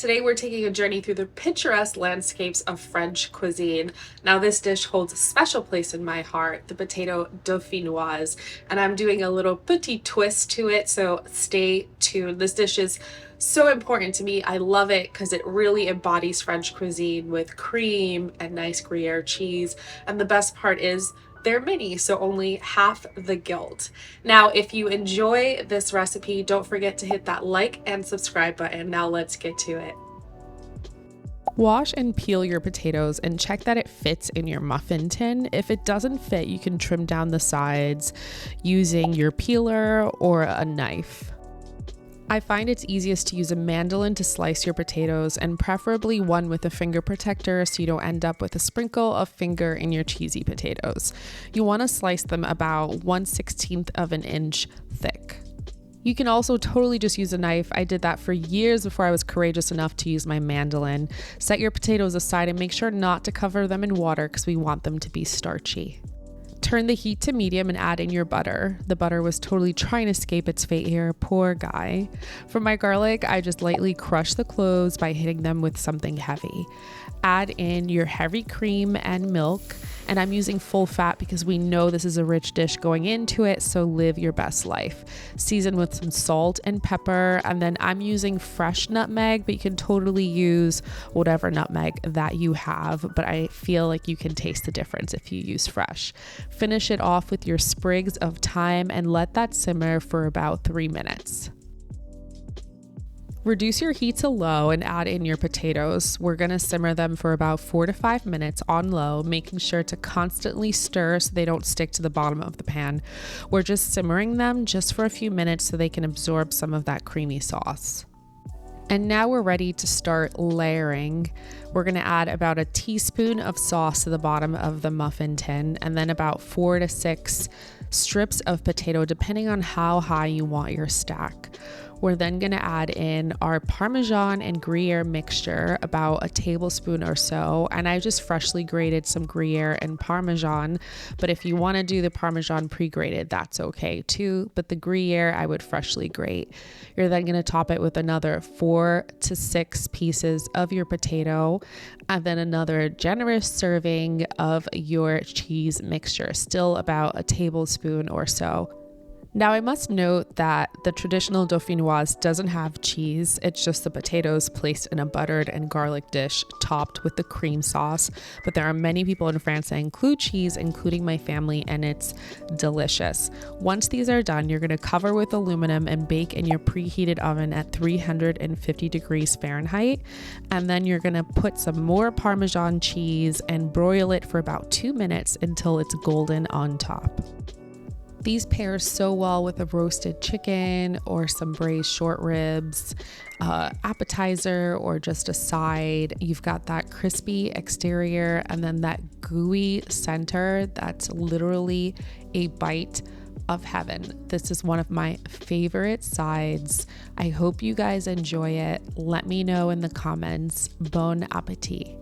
Today we're taking a journey through the picturesque landscapes of French cuisine. Now this dish holds a special place in my heart, the Potato Dauphinoise, and I'm doing a little petite twist to it, so stay tuned. This dish is so important to me. I love it because it really embodies French cuisine with cream and nice Gruyere cheese, and the best part is they're mini, so only half the guilt. Now, if you enjoy this recipe, don't forget to hit that like and subscribe button. Now let's get to it. Wash and peel your potatoes and check that it fits in your muffin tin. If it doesn't fit, you can trim down the sides using your peeler or a knife. I find it's easiest to use a mandolin to slice your potatoes, and preferably one with a finger protector so you don't end up with a sprinkle of finger in your cheesy potatoes. You want to slice them about 1/16 of an inch thick. You can also totally just use a knife. I did that for years before I was courageous enough to use my mandolin. Set your potatoes aside and make sure not to cover them in water because we want them to be starchy. Turn the heat to medium and add in your butter. The butter was totally trying to escape its fate here, poor guy. For my garlic, I just lightly crush the cloves by hitting them with something heavy. Add in your heavy cream and milk, and I'm using full fat because we know this is a rich dish going into it, so live your best life. Season with some salt and pepper, and then I'm using fresh nutmeg, but you can totally use whatever nutmeg that you have, but I feel like you can taste the difference if you use fresh. Finish it off with your sprigs of thyme and let that simmer for about 3 minutes. Reduce your heat to low and add in your potatoes. We're going to simmer them for about 4 to 5 minutes on low, making sure to constantly stir so they don't stick to the bottom of the pan. We're just simmering them just for a few minutes so they can absorb some of that creamy sauce. And now we're ready to start layering. We're going to add about a teaspoon of sauce to the bottom of the muffin tin, and then about 4 to 6 strips of potato, depending on how high you want your stack. We're then going to add in our parmesan and gruyere mixture, about a tablespoon or so. And I just freshly grated some gruyere and parmesan. But if you want to do the parmesan pre-grated, that's okay too. But the gruyere, I would freshly grate. You're then going to top it with another 4 to 6 pieces of your potato, and then another generous serving of your cheese mixture, still about a tablespoon or so. Now, I must note that the traditional Dauphinoise doesn't have cheese. It's just the potatoes placed in a buttered and garlic dish topped with the cream sauce. But there are many people in France that include cheese, including my family, and it's delicious. Once these are done, you're going to cover with aluminum and bake in your preheated oven at 350 degrees Fahrenheit. And then you're going to put some more Parmesan cheese and broil it for about 2 minutes until it's golden on top. These pair so well with a roasted chicken or some braised short ribs, appetizer, or just a side. You've got that crispy exterior and then that gooey center. That's literally a bite of heaven. This is one of my favorite sides. I hope you guys enjoy it. Let me know in the comments. Bon appetit.